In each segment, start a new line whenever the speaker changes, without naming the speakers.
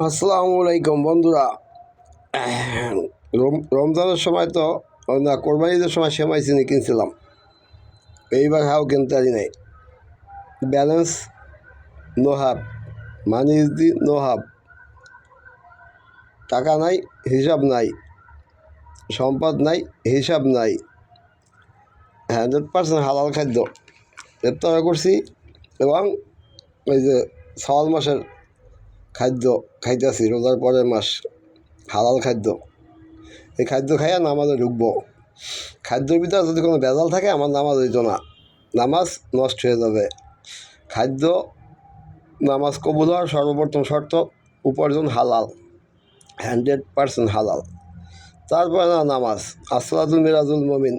আসসালামু আলাইকুম বন্ধুরা। রমজানের সময় তো না, কোরবানিদের সময় সেমাই চিনি কিনছিলাম। এইবার হাও কিনতে পারি নাই। ব্যালেন্স নো হাব, মানি ইজ দি নো হাব। টাকা নাই, হিসাব নাই, সম্পদ নাই, হিসাব নাই। 100% হালাল খাদ্য ইফতার করছি এবং ওই যে শাওয়াল মাসের খাদ্য খাইতেছি, রোজার পরের মাস হালাল খাদ্য। এই খাদ্য খাইয়া নামাজে ঢুকবো। খাদ্যের ভিতরে যদি কোনো ভেজাল থাকে আমার নামাজ হইতো না, নামাজ নষ্ট হয়ে যাবে। খাদ্য নামাজ কবুল হওয়ার সর্বপ্রথম শর্ত উপার্জন হালাল, 100% হালাল। তারপরে না নামাজ। আসসালাতু মিরাজুল মমিন,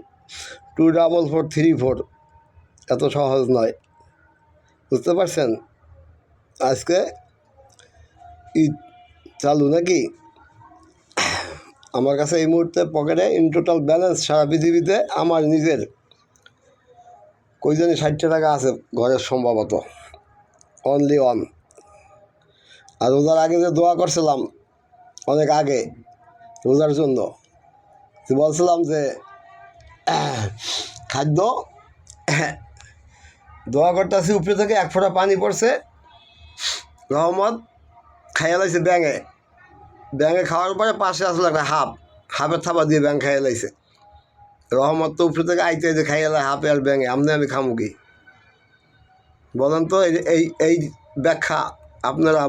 24434। এত সহজ নয়, বুঝতে পারছেন? আজকে ঈদ চালু নাকি? আমার কাছে এই মুহূর্তে পকেটে ইন টোটাল ব্যালেন্স সারা পৃথিবীতে আমার নিজের কই জানি 60 টাকা আছে ঘরের, সম্ভবত অনলি অন। আর রোজার আগে যে দোয়া করছিলাম, অনেক আগে রোজার জন্য বলছিলাম যে খাদ্য দোয়া করতেছি, উপরে থেকে 1 ফোঁটা পানি পড়ছে, রহমত খাইয়া লাইছে ব্যাঙে। ব্যাঙে খাওয়ার পরে পাশে আসলো একটা হাফের থাবা দিয়ে ব্যাঙ খাইয়া লাইছে। রহমত তো উপরে থেকে আইতে যে খাইয়া লাই হাফে আর ব্যাঙে, আমি খামু কি? বলেন তো। এই এই ব্যাখ্যা আপনারা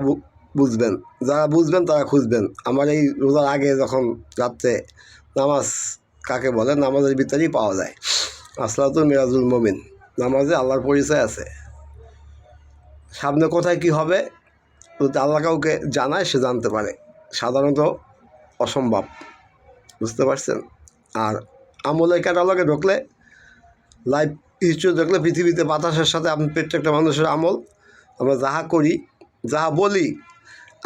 বুঝবেন, যারা বুঝবেন তারা খুঁজবেন। আমার এই রোজার আগে যখন রাত্রে নামাজ কাকে বলে, নামাজের ভিতরেই পাওয়া যায়। আসসালাতু মিরাজুল মমিন, নামাজে আল্লাহর পরিচয় আছে। সামনে কোথায় কি হবে যদি আল্লাহ কাউকে জানায়, সে জানতে পারে, সাধারণত অসম্ভব। বুঝতে পারছেন? আর আমলের ক্যাটালগে ঢুকলে, লাইফ হিস্ট্রি দেখলে পৃথিবীতে বাতাসের সাথে আপনি প্রত্যেকটা মানুষের আমল, আমরা যাহা করি, যাহা বলি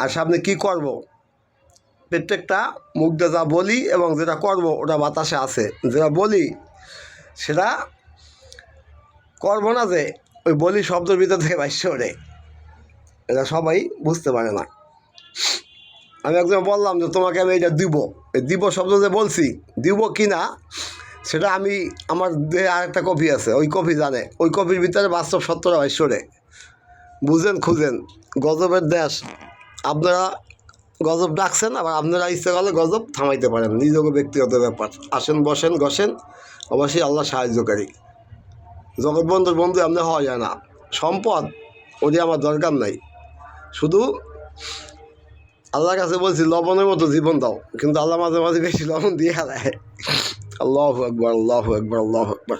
আর সামনে কি করব, প্রত্যেকটা মুখ দিয়ে যা বলি এবং যেটা করব ওটা বাতাসে আছে। যেটা বলি সেটা করবো না, যে ওই বলি শব্দের ভিতর থেকে বাইশে ওঠে, এটা সবাই বুঝতে পারে না। আমি একজন বললাম যে তোমাকে আমি এটা দিব, এই দিব শব্দ যে বলছি, দিব কি না সেটা আমি, আমার দেহে আরেকটা কপি আছে, ওই কপি জানে। ওই কপির ভিতরে বাস্তব সত্যটা বাইশে। বুঝেন, খুঁজেন। গজবের দেশ। আপনারা গজব ডাকছেন, আবার আপনারা ইচ্ছে করলে গজব থামাইতে পারেন, নিজেকে ব্যক্তিগত ব্যাপার। আসেন, বসেন, গসেন, অবশ্যই আল্লাহ সাহায্যকারী। জগৎবন্ধুর বন্ধু এমনি হওয়া যায় না। সম্পদ ওটি আমার দরকার নাই, শুধু আল্লাহর কাছে বলছি লবণের মতো জীবন দাও, কিন্তু আল্লাহ মাঝে মাঝে বেশি লবণ দিয়ে দেয়। আল্লাহু আকবার, আল্লাহু আকবার, আল্লাহু আকবার।